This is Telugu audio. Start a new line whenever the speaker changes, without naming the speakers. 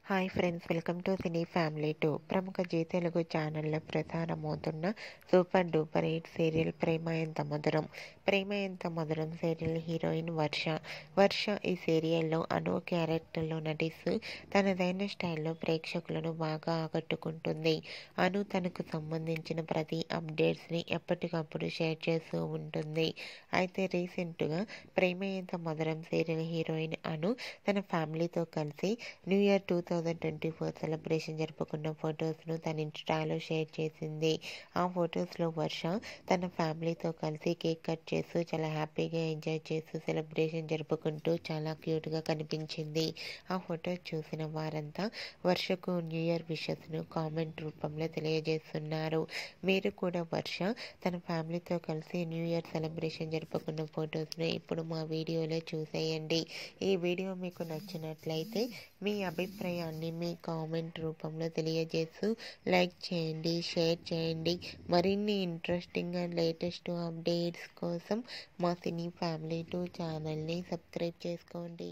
Hi friends, welcome to cine family 2. ప్రముఖ జీ తెలుగు ఛానల్లో ప్రసారమవుతున్న సూపర్ డూపర్ హిట్ సీరియల్ ప్రేమ ఎంత మధురం. ప్రేమ ఎంత మధురం సీరియల్ హీరోయిన్ వర్ష ఈ సీరియల్లో అను క్యారెక్టర్లో నటిస్తూ తనదైన స్టైల్లో ప్రేక్షకులను బాగా ఆకట్టుకుంటుంది. అను తనకు సంబంధించిన ప్రతి అప్డేట్స్ని ఎప్పటికప్పుడు షేర్ చేస్తూ ఉంటుంది. అయితే రీసెంట్గా ప్రేమ ఎంత మధురం సీరియల్ హీరోయిన్ అను తన ఫ్యామిలీతో కలిసి న్యూ ఇయర్ 2024 సెలబ్రేషన్ జరుపుకున్న ఫొటోస్ను తన ఇన్స్టాలో షేర్ చేసింది. ఆ ఫొటోస్లో వర్ష తన ఫ్యామిలీతో కలిసి కేక్ కట్ చేస్తూ చాలా హ్యాపీగా ఎంజాయ్ చేస్తూ సెలబ్రేషన్ జరుపుకుంటూ చాలా క్యూట్గా కనిపించింది. ఆ ఫొటోస్ చూసిన వారంతా వర్షకు న్యూ ఇయర్ విషెస్ను కామెంట్ రూపంలో తెలియజేస్తున్నారు. మీరు కూడా వర్ష తన ఫ్యామిలీతో కలిసి న్యూ ఇయర్ సెలబ్రేషన్ జరుపుకున్న ఫొటోస్ను ఇప్పుడు మా వీడియోలో చూసేయండి. ఈ వీడియో మీకు నచ్చినట్లయితే మీ అభిప్రాయాన్ని మీ కామెంట్ రూపంలో తెలియజేస్తూ లైక్ చేయండి, షేర్ చేయండి. మరిన్ని ఇంట్రెస్టింగ్ అండ్ లేటెస్ట్ అప్డేట్స్ కోసం మా సినీ ఫ్యామిలీ 2 ఛానల్ని సబ్స్క్రైబ్ చేసుకోండి.